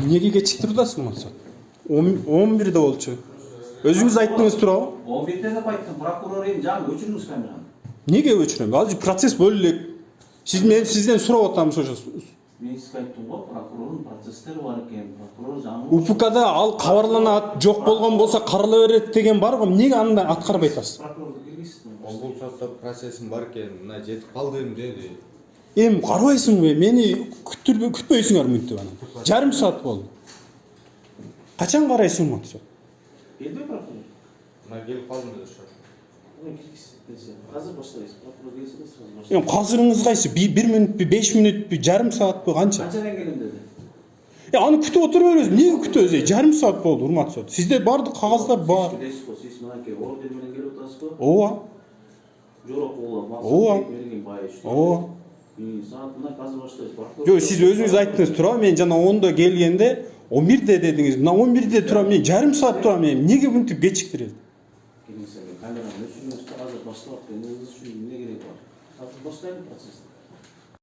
Неге кечиктирип атасың болсо? 11'de болчу. Özüңүz айттыңыз туурабы? 11'de деп айттым, прокурор эми жаңы өчүрүңүз камераны. Неге өчүрөм? Азыр процесс бөлүп элек. Мен сизден сурап атамын ошо. Мен сизге айттым го, прокурордун процесстери бар экен. Прокурор жаңы УПКда ал кабарланат, жок болгон болсо карала берет деген бар го. Эмнеге аны аткарбай атасыз? прокурорду киргизсиз. Бул сотто процессим бар экен, мына жетип калдым деди. Эми карабайсыңбы? Мени күтпөйсүңөр мынтип анан. Жарым саат болду. Качан карайсың монсо? Келди прокурор. Мына келип калдым деди ошо. Мен киргизсиз. Азыр баштайбыз. Прокурор келсе де сразу баштайбыз. Эми казырыңыз кайсы? 1 минутпу, 5 минутпу, жарым саатпы, канча? Канчадан келем деди. Аны күтүп отура беребиз. Эмнеге күтөбүз? Жарым саат болду, урматтуу сот. Сизде бардык кагаздар бар. Сиз мынакей ордер менен келип атасыз го? Ооба. Жорок болот. Ооба. Берген байыш. Ооба. Саат мына азыр баштайбыз. Жок, сиз өзүңүз айттыңыз туурабы? Мен жана 10'da келгенде 11'de дедиңиз. Мына 11'de турам, мен жарым саат турам. Мен эмнеге мынтип кечиктирет? Камераны өчүрүңүз, азыр башталат. Өзүңүз үчүн эмне керек бар? Азыр баштайлы процесс.